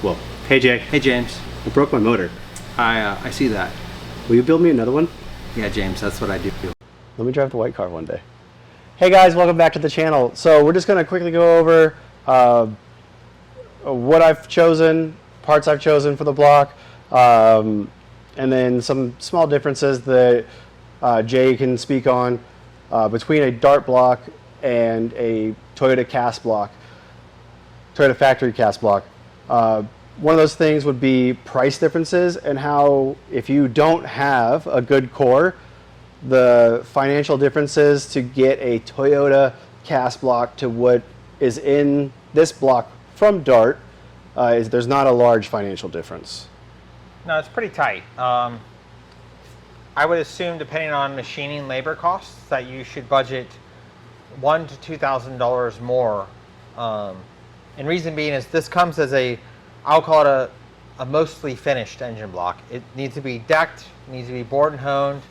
Well, hey Jay. Hey James. I broke my motor. I see that. Will you build me another one? Yeah, James, that's what I do. Let me drive the white car one day. Hey guys, welcome back to the channel. So we're just going to quickly go over what I've chosen, parts I've chosen for the block, and then some small differences that Jay can speak on between a Dart block and a Toyota cast block, Toyota factory cast block. One of those things would be price differences and how if you don't have a good core, the financial differences to get a Toyota cast block to what is in this block from Dart is there's not a large financial difference. No, it's pretty tight. I would assume, depending on machining labor costs, that you should budget $1,000 to $2,000 more. And reason being is this comes as I'll call it a mostly finished engine block. It needs to be decked, needs to be bored and honed,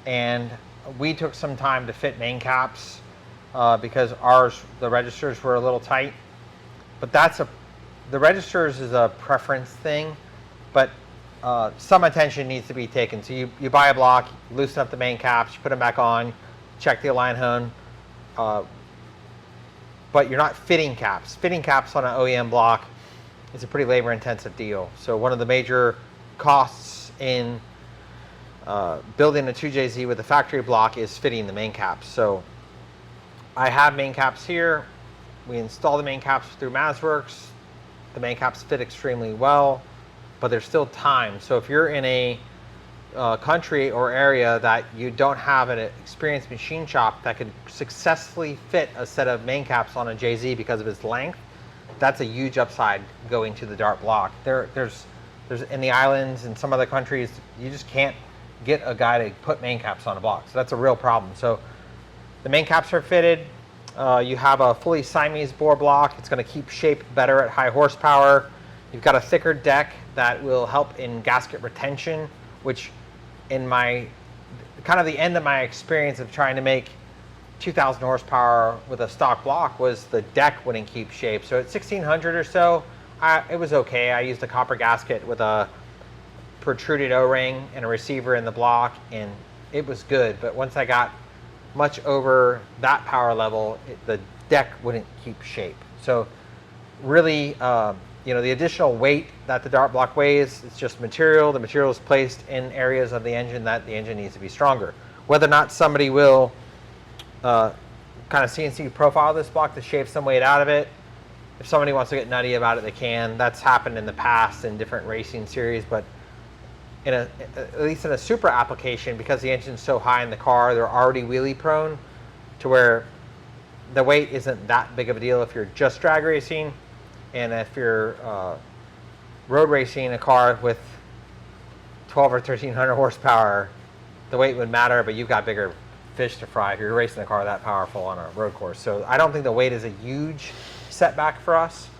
and we took some time to fit main caps because the registers were a little tight. But the registers is a preference thing, but some attention needs to be taken. So you buy a block, you loosen up the main caps, you put them back on, check the align hone, but you're not fitting caps. Fitting caps on an OEM block is a pretty labor-intensive deal. So one of the major costs in building a 2JZ with a factory block is fitting the main caps. So I have main caps here. We install the main caps through MazWorks. The main caps fit extremely well, but there's still time. So if you're in a country or area that you don't have an experienced machine shop that could successfully fit a set of main caps on a JZ because of its length, that's a huge upside going to the Dart block. There's in the islands and some other countries, you just can't get a guy to put main caps on a block. So that's a real problem. So the main caps are fitted. You have a fully Siamese bore block. It's going to keep shape better at high horsepower. You've got a thicker deck that will help in gasket retention, which in my kind of the end of my experience of trying to make 2,000 horsepower with a stock block was the deck wouldn't keep shape. So at 1,600 or so, it was okay. I used a copper gasket with a protruded O-ring and a receiver in the block, and it was good. But once I got much over that power level, the deck wouldn't keep shape. So really, the additional weight that the Dart block weighs, it's just material. The material is placed in areas of the engine that the engine needs to be stronger. Whether or not somebody will kind of CNC profile this block to shave some weight out of it, if somebody wants to get nutty about it, they can. That's happened in the past in different racing series, but at least in a Supra application, because the engine's so high in the car, they're already wheelie prone to where the weight isn't that big of a deal if you're just drag racing. And if you're road racing a car with 12 or 1,300 horsepower, the weight would matter, but you've got bigger fish to fry if you're racing a car that powerful on a road course. So I don't think the weight is a huge setback for us,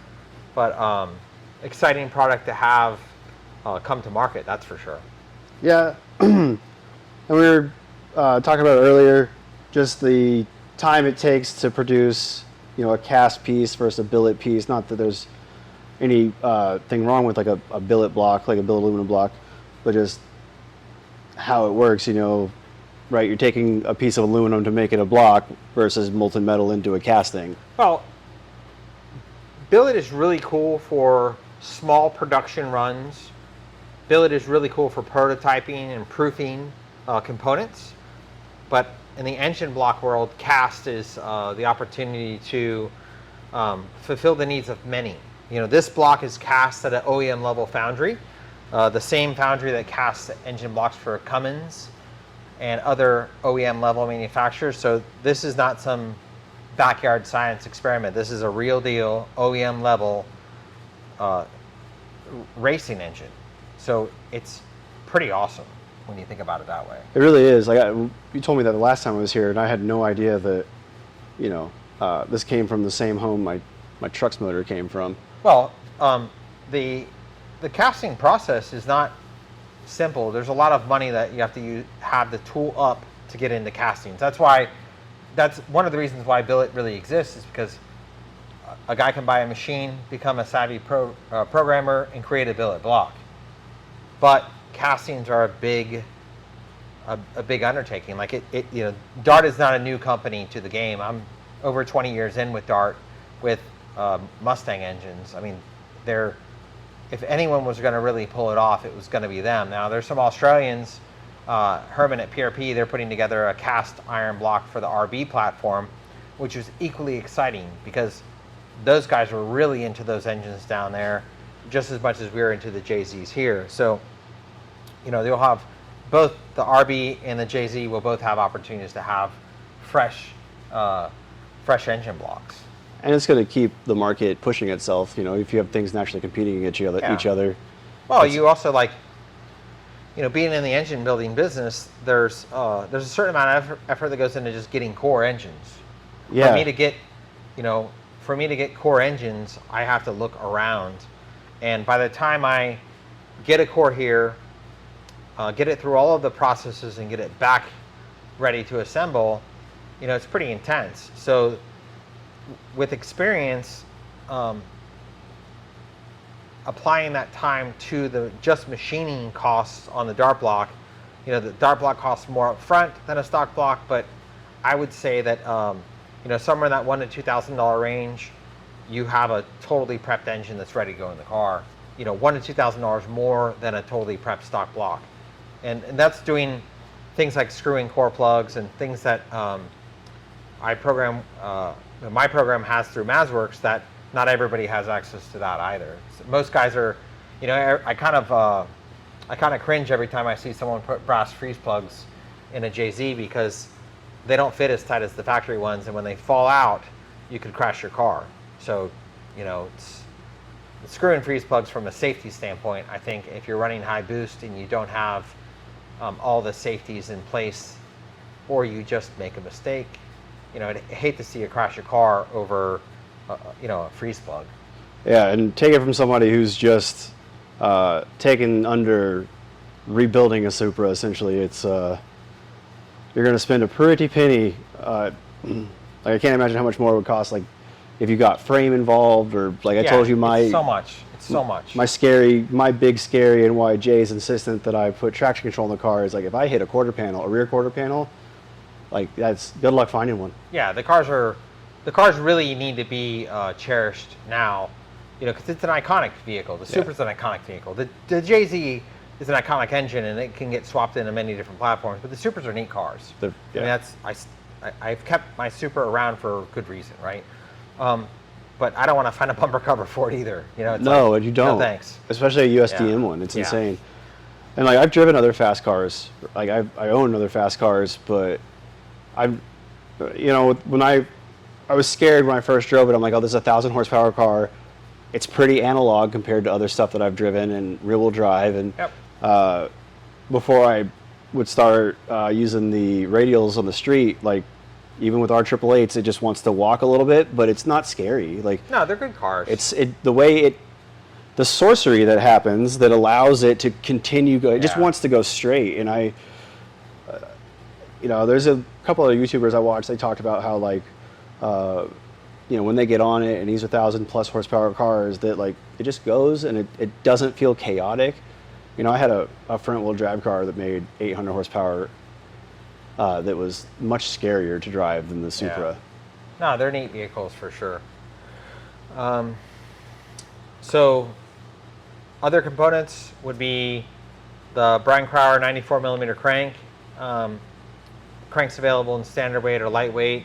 but exciting product to have come to market, that's for sure. Yeah, and we were talking about earlier, just the time it takes to produce a cast piece versus a billet piece. Not that there's any thing wrong with like a billet block, like a billet aluminum block, but just how it works, right? You're taking a piece of aluminum to make it a block versus molten metal into a casting. Well, billet is really cool for small production runs. Billet is really cool for prototyping and proofing components, but in the engine block world, cast is the opportunity to fulfill the needs of many. This block is cast at an OEM level foundry, the same foundry that casts engine blocks for Cummins and other OEM level manufacturers. So this is not some backyard science experiment. This is a real deal OEM level racing engine. So it's pretty awesome when you think about it that way. It really is. Like you told me that the last time I was here, and I had no idea that, this came from the same home my truck's motor came from. Well, the casting process is not simple. There's a lot of money that you have to have the tool up to get into castings. That's one of the reasons why billet really exists, is because a guy can buy a machine, become a savvy programmer, and create a billet block. But castings are a big undertaking. Like Dart is not a new company to the game. I'm over 20 years in with Dart with Mustang engines. I mean, if anyone was going to really pull it off, it was going to be them. Now, there's some Australians, Herman at PRP, they're putting together a cast iron block for the RB platform, which is equally exciting because those guys were really into those engines down there just as much as we were into the JZs here. So, they'll have both the RB and the JZ will both have opportunities to have fresh engine blocks. And it's going to keep the market pushing itself, if you have things naturally competing against each other. Well, you also being in the engine building business, there's a certain amount of effort that goes into just getting core engines. Yeah. For me to get core engines, I have to look around. And by the time I get a core here, get it through all of the processes and get it back ready to assemble, it's pretty intense. So with experience, applying that time to the just machining costs on the Dart block, the Dart block costs more up front than a stock block, but I would say that somewhere in that $1,000 to $2,000 range, you have a totally prepped engine that's ready to go in the car. $1,000 to $2,000 more than a totally prepped stock block, and that's doing things like screwing core plugs and things that I program. My program has through MazWorks that not everybody has access to that either. So most guys are, I kind of cringe every time I see someone put brass freeze plugs in a JZ because they don't fit as tight as the factory ones, and when they fall out, you could crash your car. So, it's screw-in freeze plugs from a safety standpoint. I think if you're running high boost and you don't have all the safeties in place, or you just make a mistake, I'd hate to see you crash your car over, a freeze plug. Yeah, and take it from somebody who's just taken under rebuilding a Supra. Essentially, it's you're going to spend a pretty penny. I can't imagine how much more it would cost. Like if you got frame involved, or I told you it's so much. It's so much. My big scary, and why Jay's insistent that I put traction control in the car is if I hit a rear quarter panel. That's good luck finding one. Yeah, the cars really need to be cherished now, because it's an iconic vehicle. The Supra's an iconic vehicle. The JZ is an iconic engine, and it can get swapped into many different platforms. But the Supras are neat cars. I've kept my Supra around for good reason, right? But I don't want to find a bumper cover for it either. You don't. No, thanks. Especially a USDM one. It's insane. And I've driven other fast cars. I own other fast cars, but when I was scared when I first drove it. I'm like, oh, this is a 1,000 horsepower car. It's pretty analog compared to other stuff that I've driven and rear-wheel drive. And before I would start using the radials on the street, even with our 888s, it just wants to walk a little bit, but it's not scary. No, they're good cars. The sorcery that happens that allows it to continue going. It just wants to go straight. And there's a couple of YouTubers I watched. They talked about how when they get on it and these are 1,000+ horsepower cars, that it just goes and it doesn't feel chaotic. I had a front wheel drive car that made 800 horsepower that was much scarier to drive than the Supra. Yeah. No, they're neat vehicles for sure. So other components would be the Brian Crower 94mm crank. Cranks available in standard weight or lightweight.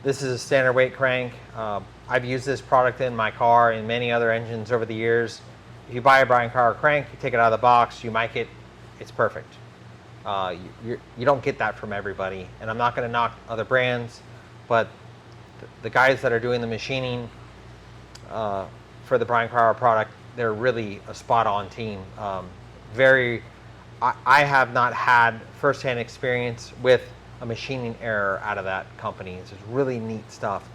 This is a standard weight crank. I've used this product in my car and many other engines over the years. If you buy a Brian Crower crank, you take it out of the box, you mic it, it's perfect. You don't get that from everybody. And I'm not going to knock other brands, but the guys that are doing the machining for the Brian Crower product, they're really a spot-on team. I have not had firsthand experience with a machining error out of that company. It's just really neat stuff.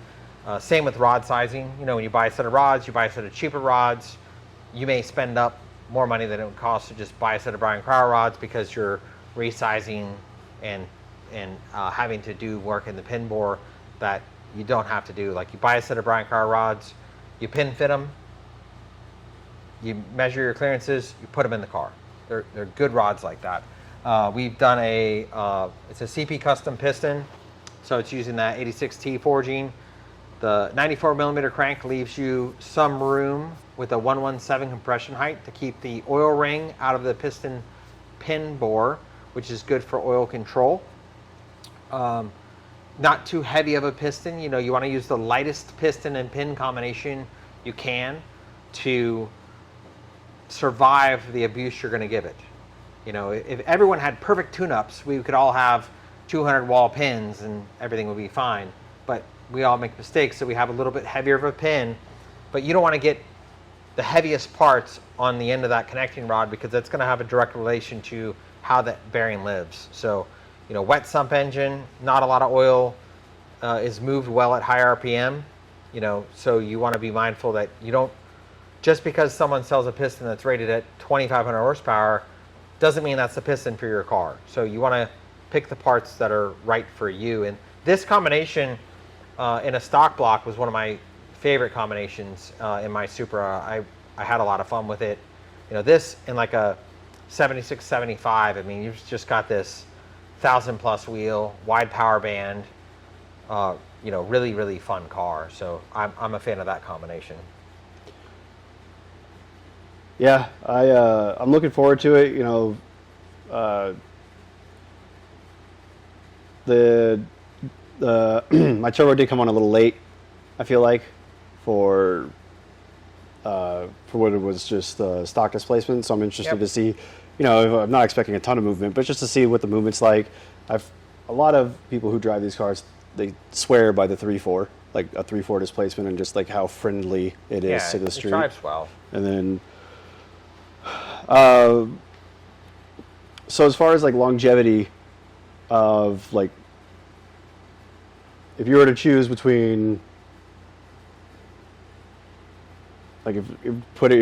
Same with rod sizing. When you buy a set of rods, you buy a set of cheaper rods. You may spend up more money than it would cost to just buy a set of Brian Crower rods because you're resizing and having to do work in the pin bore that you don't have to do. You buy a set of Brian Crower rods, You pin fit them. You measure your clearances. You put them in the car. They're good rods like that. We've done it's a CP custom piston, so it's using that 86T forging. The 94 millimeter crank leaves you some room with a 117 compression height to keep the oil ring out of the piston pin bore, which is good for oil control. Not too heavy of a piston. You know, you want to use the lightest piston and pin combination you can to survive the abuse you're going to give it. You know, if everyone had perfect tune-ups, we could all have 200 wall pins and everything would be fine. But we all make mistakes, so we have a little bit heavier of a pin. But you don't want to get the heaviest parts on the end of that connecting rod, because that's going to have a direct relation to how that bearing lives. So, you know, wet sump engine, not a lot of oil, is moved well at high RPM. You know, so you want to be mindful that you don't, just because someone sells a piston that's rated at 2,500 horsepower, doesn't mean that's the piston for your car. So you want to pick the parts that are right for you. And this combination in a stock block was one of my favorite combinations in my Supra. I had a lot of fun with it. You know, this in like a 76, 75, I mean, you've just got this 1,000+ wheel, wide power band, you know, really, really fun car. So I'm a fan of that combination. Yeah, I'm looking forward to it. You know, my turbo did come on a little late, I feel like, for what it was just stock displacement. So I'm interested to see. You know, I'm not expecting a ton of movement, but just to see what the movement's like. A lot of people who drive these cars, they swear by the 3.4, like a 3.4 displacement, and just like how friendly it is to the street. It drives well. And then, so as far as like longevity of like, if you were to choose between, like if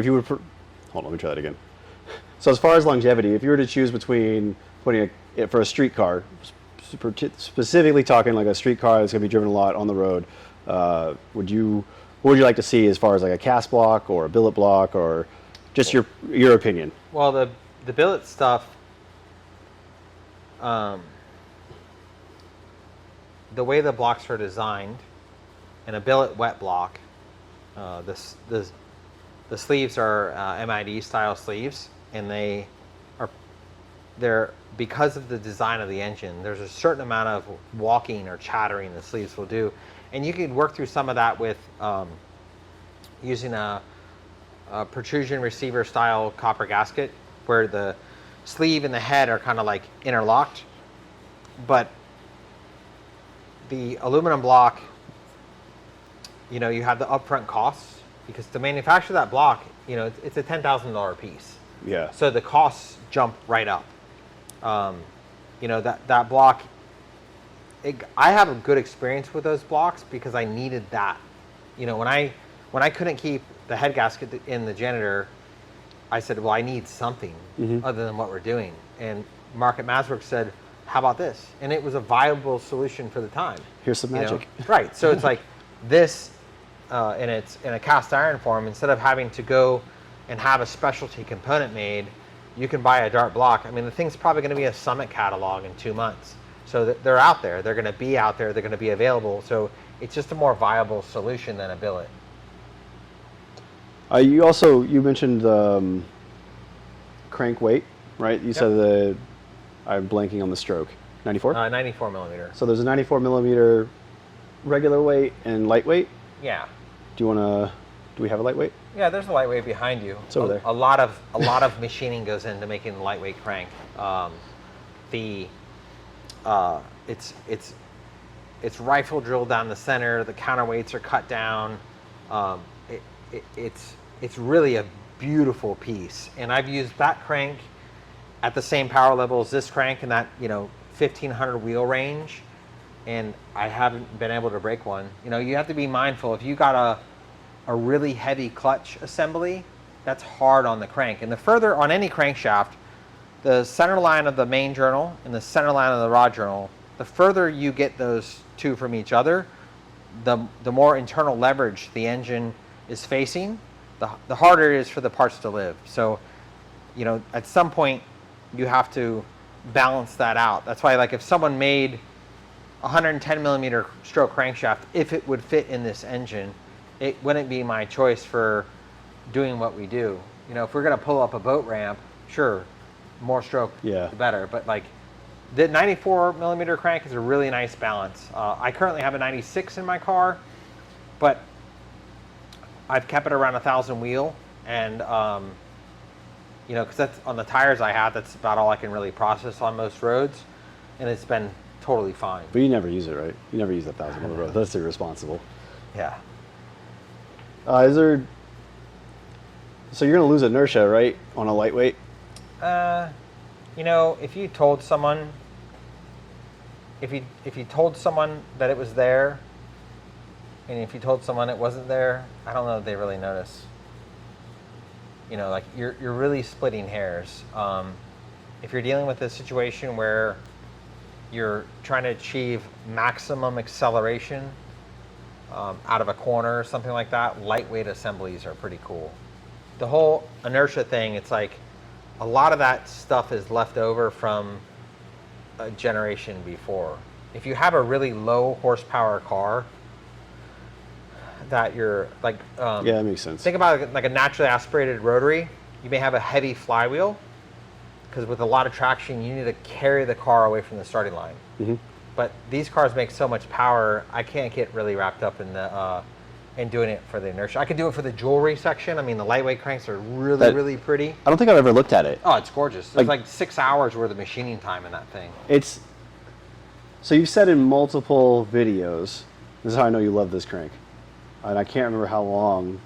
you would, hold on, let me try that again. So as far as longevity, if you were to choose between putting it for a street car, specifically talking like a street car that's going to be driven a lot on the road, what would you like to see as far as like a cast block or a billet block, or just your opinion? Well, the billet stuff, the way the blocks are designed, in a billet wet block, the sleeves are MID style sleeves, and they're because of the design of the engine, there's a certain amount of walking or chattering the sleeves will do, and you can work through some of that with using a protrusion receiver style copper gasket, where the sleeve and the head are kind of like interlocked. But the aluminum block, you know, you have the upfront costs, because to manufacture that block, you know, it's a $10,000 piece. Yeah. So the costs jump right up. You know, that block, I have a good experience with those blocks because I needed that. You know, when I couldn't keep the head gasket in the janitor, I said, well, I need something other than what we're doing. And Mark at Maswork said, how about this? And it was a viable solution for the time. Here's some magic. You know? Right. So it's like this, and it's in a cast iron form. Instead of having to go and have a specialty component made, you can buy a Dart block. I mean, the thing's probably going to be a Summit catalog in 2 months. So they're out there. They're going to be out there. They're going to be available. So it's just a more viable solution than a billet. You mentioned crank weight, right? You said I'm blanking on the stroke. 94? 94 millimeter. So there's a 94 millimeter regular weight and lightweight. Yeah. Do we have a lightweight? Yeah, there's a lightweight behind you. It's over there. A lot of machining goes into making the lightweight crank. It's rifle drilled down the center. The counterweights are cut down. It's really a beautiful piece, and I've used that crank at the same power level as this crank in that 1,500 wheel range, and I haven't been able to break one. You know, you have to be mindful if you got a really heavy clutch assembly, that's hard on the crank. And the further on any crankshaft, the center line of the main journal and the center line of the rod journal, the further you get those two from each other, the more internal leverage the engine is facing, the harder it is for the parts to live. So, at some point, you have to balance that out. That's why, like, if someone made 110 millimeter stroke crankshaft, if it would fit in this engine, it wouldn't be my choice for doing what we do. If we're going to pull up a boat ramp, sure, more stroke, the better. But like, the 94 millimeter crank is a really nice balance. I currently have a 96 in my car, but I've kept it around 1,000 wheel, and because that's on the tires I have, that's about all I can really process on most roads, and it's been totally fine. But you never use it, right? You never use 1,000 on the road. That's irresponsible. Yeah. So you're going to lose inertia, right, on a lightweight? If you told someone, if you told someone that it was there, and if you told someone it wasn't there, I don't know if they really notice. Like, you're really splitting hairs. If you're dealing with a situation where you're trying to achieve maximum acceleration out of a corner or something like that, lightweight assemblies are pretty cool. The whole inertia thing, it's like a lot of that stuff is left over from a generation before. If you have a really low horsepower car that you're like, yeah, that makes sense. Think about it like a naturally aspirated rotary. You may have a heavy flywheel, because with a lot of traction, you need to carry the car away from the starting line. Mm-hmm. But these cars make so much power, I can't get really wrapped up in the in doing it for the inertia. I could do it for the jewelry section. I mean, the lightweight cranks are really pretty. I don't think I've ever looked at it. Oh, it's gorgeous. There's like 6 hours worth of machining time in that thing. So you've said in multiple videos, this is how I know you love this crank, and I can't remember how long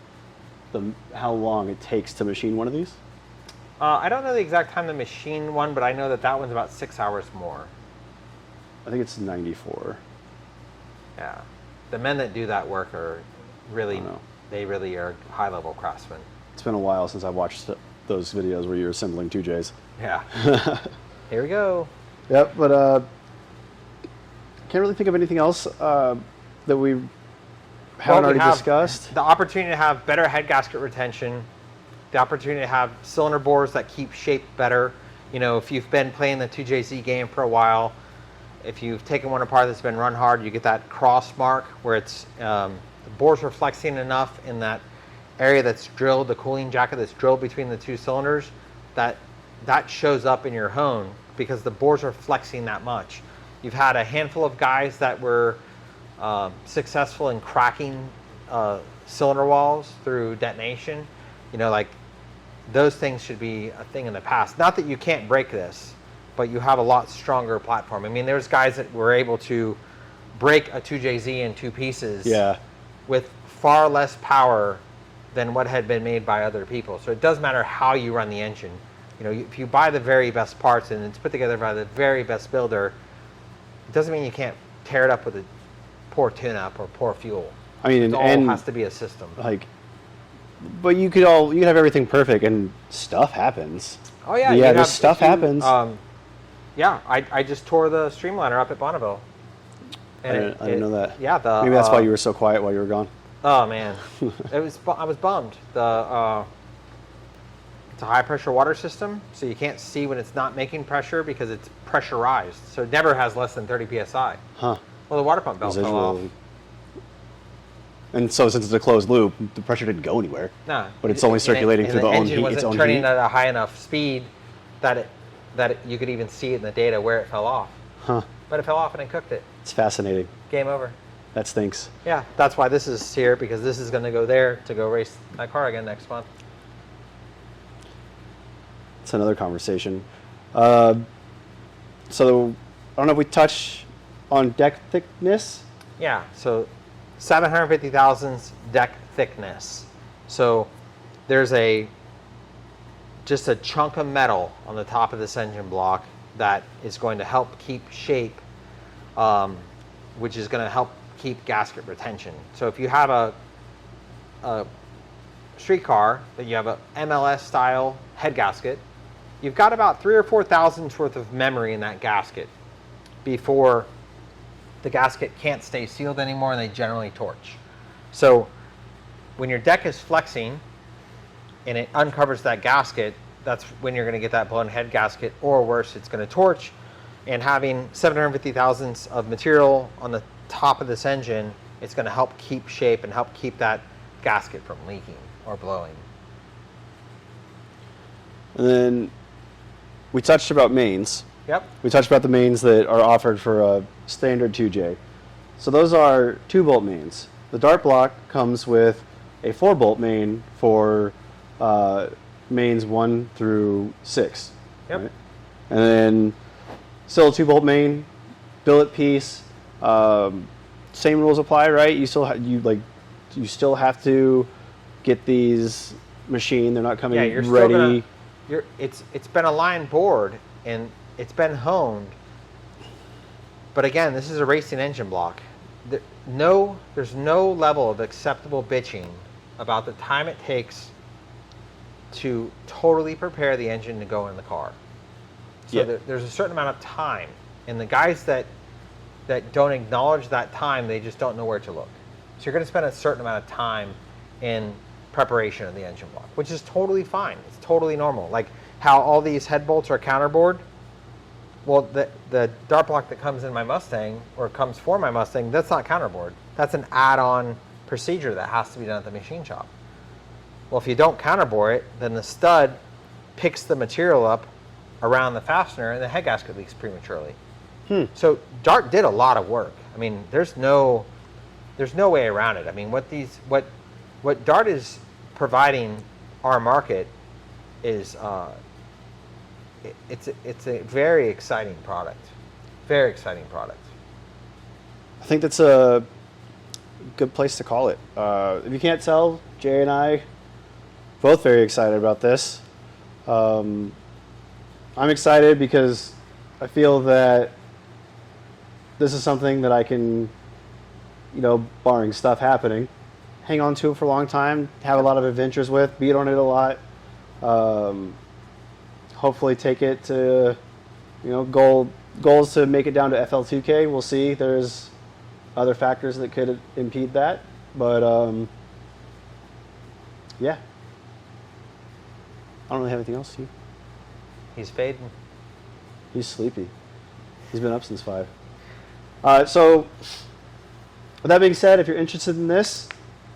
it takes to machine one of these. I don't know the exact time to machine one, but I know that one's about 6 hours more. I think it's 94. Yeah. The men that do that work are really, they really are high-level craftsmen. It's been a while since I watched those videos where you're assembling 2Js. Yeah. Here we go. Yep, but can't really think of anything else that we haven't already discussed. The opportunity to have better head gasket retention, the opportunity to have cylinder bores that keep shape better. If you've been playing the 2JZ game for a while, if you've taken one apart that's been run hard, you get that cross mark where it's the bores are flexing enough in that area that's drilled, the cooling jacket that's drilled between the two cylinders, that shows up in your hone because the bores are flexing that much. You've had a handful of guys that were successful in cracking cylinder walls through detonation. Like, those things should be a thing in the past. Not that you can't break this, but you have a lot stronger platform. I mean, there's guys that were able to break a 2JZ in two pieces with far less power than what had been made by other people. So it does matter how you run the engine. If you buy the very best parts and it's put together by the very best builder, it doesn't mean you can't tear it up with a poor tune-up or poor fuel. I mean, it all has to be a system. But you could have everything perfect, and stuff happens. Oh yeah, yeah. Stuff happens. Yeah, I just tore the streamliner up at Bonneville. And I didn't know that. Yeah, maybe that's why you were so quiet while you were gone. Oh man, I was bummed. It's a high pressure water system, so you can't see when it's not making pressure because it's pressurized. So it never has less than 30 psi. Huh. Well, the water pump belt fell off. And so since it's a closed loop, the pressure didn't go anywhere. No. But it's only circulating through the engine its own turning heat. at a high enough speed that you could even see it in the data where it fell off. Huh. But it fell off and it cooked it. It's fascinating. Game over. That stinks. Yeah, that's why this is here, because this is going to go there to go race that car again next month. It's another conversation. So I don't know if we touch on deck thickness. Yeah, so 750 thousandths deck thickness. So there's just a chunk of metal on the top of this engine block that is going to help keep shape, which is going to help keep gasket retention. So if you have a street car that you have a MLS style head gasket, you've got about 3 or 4 thousandths worth of memory in that gasket before the gasket can't stay sealed anymore and they generally torch. So when your deck is flexing and it uncovers that gasket, that's when you're going to get that blown head gasket, or worse, it's going to torch. And having 750 thousandths of material on the top of this engine, it's going to help keep shape and help keep that gasket from leaking or blowing. And then we touched about mains. Yep. We touched about the mains that are offered for a standard 2J. So those are 2-bolt mains. The dart block comes with a 4-bolt main for mains 1 through 6. Yep. Right? And then still a 2-bolt main, billet piece. Same rules apply, right? You still have to get these machined. They're not coming Yeah, you're ready. It's been a line board and it's been honed. But again, this is a racing engine block. There's no level of acceptable bitching about the time it takes to totally prepare the engine to go in the car. So there's a certain amount of time, and the guys that don't acknowledge that time, they just don't know where to look. So you're going to spend a certain amount of time in preparation of the engine block, which is totally fine. It's totally normal. Like how all these head bolts are counterbored. Well, the dart block that comes in my Mustang, or comes for my Mustang, that's not counterboard. That's an add-on procedure that has to be done at the machine shop. Well, if you don't counterbore it, then the stud picks the material up around the fastener and the head gasket leaks prematurely. So Dart did a lot of work. I mean, there's no way around it. I mean, what Dart is providing our market is it's a very exciting product. Very exciting product. I think that's a good place to call it. If you can't tell, Jay and I both very excited about this. I'm excited because I feel that this is something that I can, barring stuff happening, hang on to it for a long time, have a lot of adventures with, beat on it a lot. Hopefully take it to, goals to make it down to FL2K. We'll see. There's other factors that could impede that. But, yeah. I don't really have anything else to you. He's fading. He's sleepy. He's been up since 5. So, with that being said, if you're interested in this,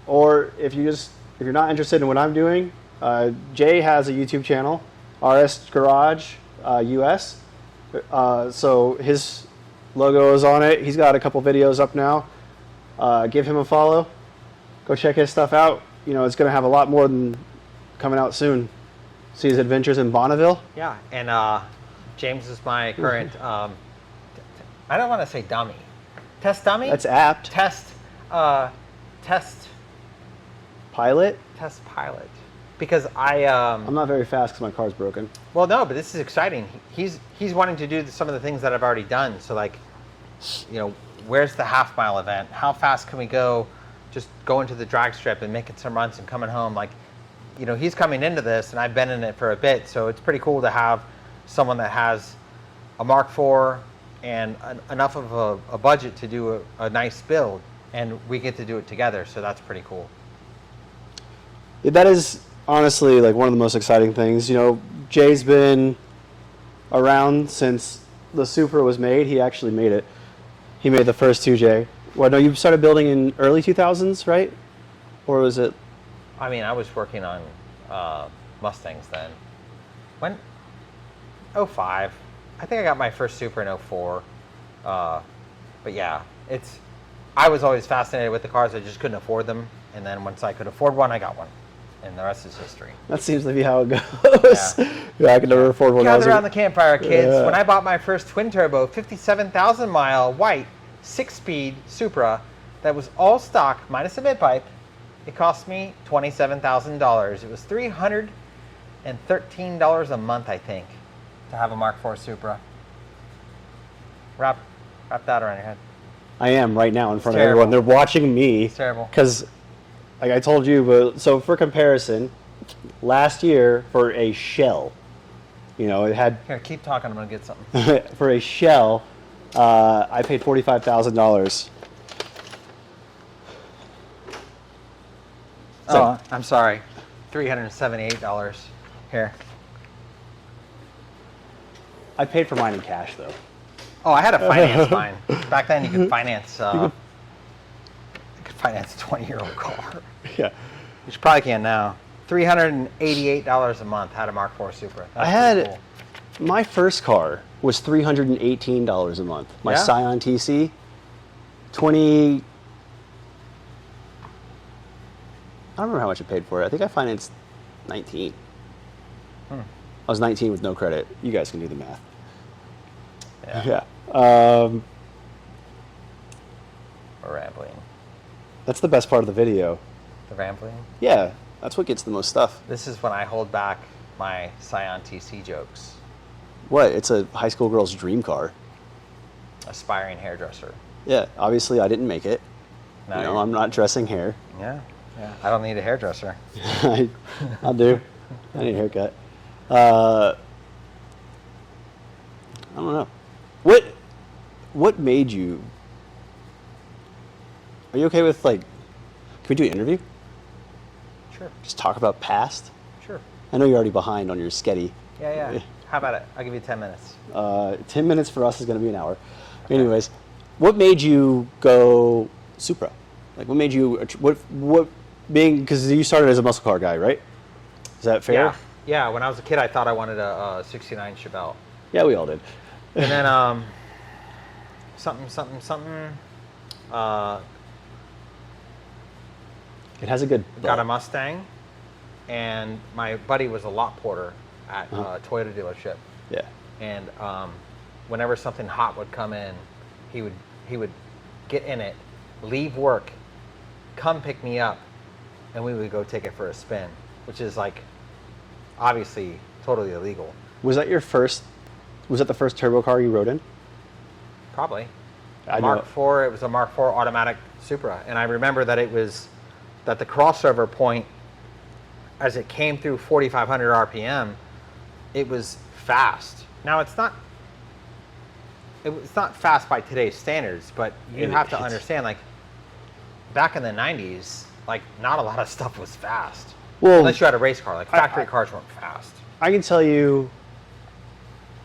or if you're not interested in what I'm doing, Jay has a YouTube channel, RS Garage US. So his logo is on it. He's got a couple videos up now. Give him a follow. Go check his stuff out. It's going to have a lot more than coming out soon. See his adventures in Bonneville. Yeah, and James is my current. I don't want to say dummy. Test dummy. That's apt. Test Pilot. Test pilot. Because I'm not very fast because my car's broken. Well, no, but this is exciting. He's wanting to do some of the things that I've already done. So like, where's the half-mile event? How fast can we go? Just going to the drag strip and making some runs and coming home. Like, he's coming into this, and I've been in it for a bit. So it's pretty cool to have someone that has a Mark IV and enough of a budget to do a nice build, and we get to do it together. So that's pretty cool. That is honestly like one of the most exciting things. Jay's been around since the Supra was made. He actually made it. He made the first 2J. Well, no, you started building in early 2000s, right? Or was it? I mean, I was working on Mustangs then. When? 05. I think I got my first Supra in 04. But yeah, I was always fascinated with the cars. I just couldn't afford them. And then once I could afford one, I got one. And the rest is history. That seems to be how it goes. Yeah, I could never afford one. Gather around the campfire, kids. Yeah. When I bought my first twin-turbo, 57,000-mile white 6-speed Supra that was all stock, minus a mid-pipe, it cost me $27,000. It was $313 a month, I think, to have a Mark IV Supra. Wrap that around your head. I am right now in front of everyone. They're watching me. It's terrible. Because, like I told you, but so for comparison, last year for a shell, it had. Here, keep talking. I'm gonna get something. For a shell, I paid $45,000. Oh, I'm sorry. $378 here. I paid for mine in cash though. Oh, I had to finance mine. Back then, you could finance. You could finance a 20-year-old car, Yeah. which you probably can now. $388 a month. Had a Mark IV Supra. That's I had pretty cool. my first car was $318 a month. My Yeah? Scion TC, 20. I don't remember how much I paid for it. I think I financed 19. I was 19 with no credit. You guys can do the math. Yeah. Yeah. We're rambling. That's the best part of the video. The rambling. Yeah, that's what gets the most stuff. This is when I hold back my Scion TC jokes. What? It's a high school girl's dream car. Aspiring hairdresser. Yeah, obviously I didn't make it. Now You know, you're- I'm not dressing hair. Yeah. I don't need a hairdresser. I'll do. I need a haircut. I don't know. What made you? Are you okay with, like, can we do an interview? Sure. Just talk about past? Sure. I know you're already behind on your sketty. Yeah. How about it? I'll give you 10 minutes. 10 minutes for us is going to be an hour. Anyways, what made you go Supra? Like, what made you, what being, because you started as a muscle car guy, right? Is that fair? Yeah. When I was a kid, I thought I wanted a 69 Chevelle. Yeah, we all did. And then something. It has a good Got a butt. Mustang, and my buddy was a lot porter at a Toyota dealership. Yeah. And whenever something hot would come in, he would get in it, leave work, come pick me up, and we would go take it for a spin, which is like obviously totally illegal. Was that the first turbo car you rode in? Probably. I Mark know. IV, it was a Mark IV automatic Supra. And I remember that that the crossover point, as it came through 4,500 RPM, it was fast. Now it's not fast by today's standards, but you have to understand, like, back in the 90s, like, not a lot of stuff was fast. Well, unless you had a race car. Like, factory cars weren't fast. I can tell you,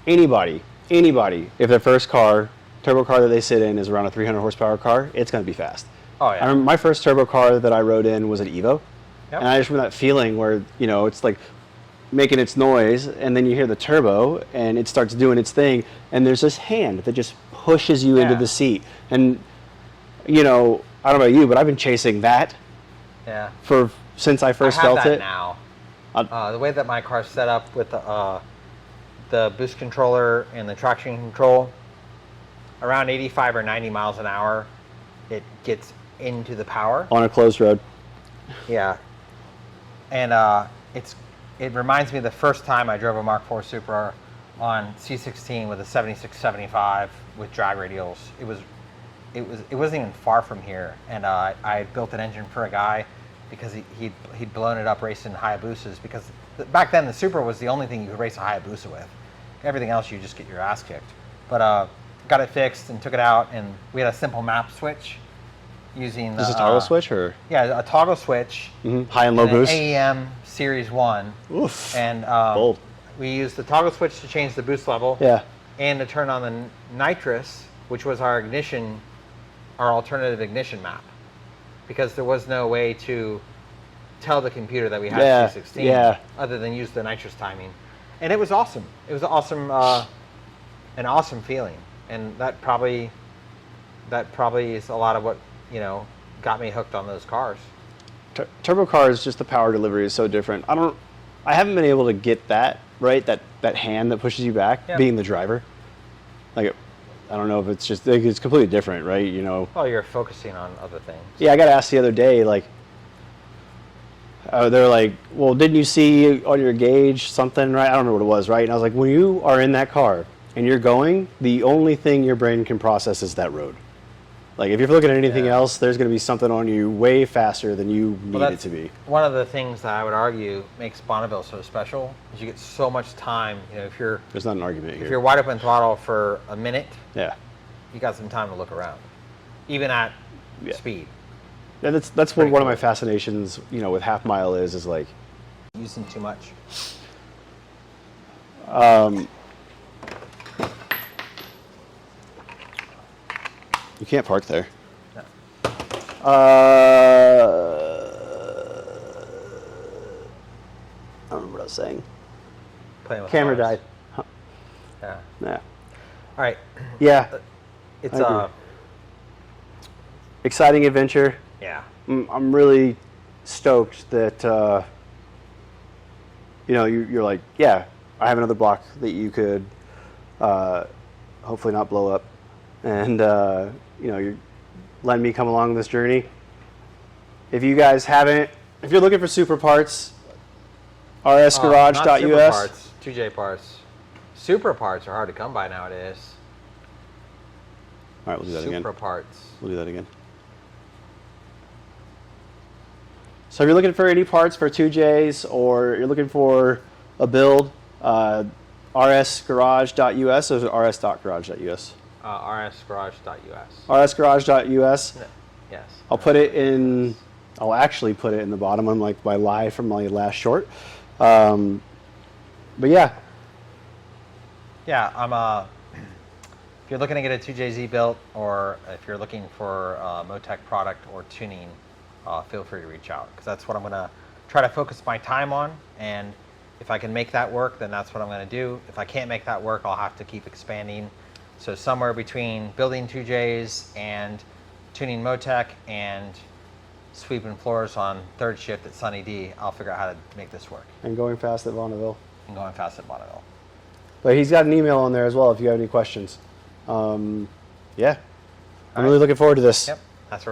anybody, if their first car, turbo car that they sit in is around a 300 horsepower car, it's going to be fast. Oh, yeah. I remember my first turbo car that I rode in was an Evo. Yep. And I just remember that feeling where, it's like making its noise, and then you hear the turbo, and it starts doing its thing, and there's this hand that just pushes you into Yeah. the seat. And, I don't know about you, but I've been chasing that Yeah. since I first I have felt that it. now. The way that my car's set up with the boost controller and the traction control, around 85 or 90 miles an hour, it gets into the power. On a closed road. Yeah. And it reminds me of the first time I drove a Mark IV Supra on C16 with a 7675 with drag radials. It wasn't even far from here, and I had built an engine for a guy because he'd blown it up racing Hayabusas, because back then the Supra was the only thing you could race a Hayabusa with. Everything else you just get your ass kicked. But got it fixed and took it out, and we had a simple map switch using the Is this a toggle switch or Yeah, a toggle switch. high and low and an boost? AEM Series 1. Oof. And Bold. we used the toggle switch to change the boost level. Yeah. And to turn on the nitrous, which was our alternative ignition map. Because there was no way to tell the computer that we had Yeah, C16 yeah. other than use the nitrous timing. And it was awesome. It was awesome, an awesome feeling. And that probably is a lot of what, got me hooked on those cars. Turbo cars, just the power delivery is so different. I haven't been able to get that right. That hand that pushes you back, Yeah. being the driver. Like, I don't know if it's just it's completely different, right? Well, you're focusing on other things. Yeah, I got asked the other day, like, they're like, well, didn't you see on your gauge something, right? I don't know what it was, right? And I was like, when you are in that car and you're going, the only thing your brain can process is that road. Like, if you're looking at anything Yeah. else, there's going to be something on you way faster than you need it that's to be. One of the things that I would argue makes Bonneville so special is you get so much time. If you're There's not an argument here. wide open throttle for a minute, Yeah. you got some time to look around, even at Yeah. speed. Yeah, that's what one of my fascinations, you know, with half mile is like Using too much. you can't park there. No. I don't remember what I was saying. Playing with Camera cars. died. Yeah. Yeah. All right. Yeah. It's I agree. Exciting adventure. yeah. I'm really stoked that you know you're like, yeah, I have another block that you could hopefully not blow up, and you know you're letting me come along this journey. If you guys haven't, if you're looking for super parts, Not Super rsgarage.us. parts, 2J parts. Super parts are hard to come by nowadays. All right, we'll do that Super again. parts. We'll do that again. So if you're looking for any parts for 2Js or you're looking for a build, rsgarage.us or rs.garage.us? rsgarage.us. rsgarage.us. Yes. I'll put it in, I'll actually put it in the bottom on like my live from my last short. But yeah. Yeah, if you're looking to get a 2JZ built, or if you're looking for a Motec product or tuning, feel free to reach out, because that's what I'm going to try to focus my time on. And if I can make that work, then that's what I'm going to do. If I can't make that work, I'll have to keep expanding. So somewhere between building 2Js and tuning Motec and sweeping floors on third shift at Sunny D, I'll figure out how to make this work. And going fast at Bonneville. And going fast at Bonneville. But he's got an email on there as well if you have any questions. Yeah. I'm really looking forward to this. Yep, that's right.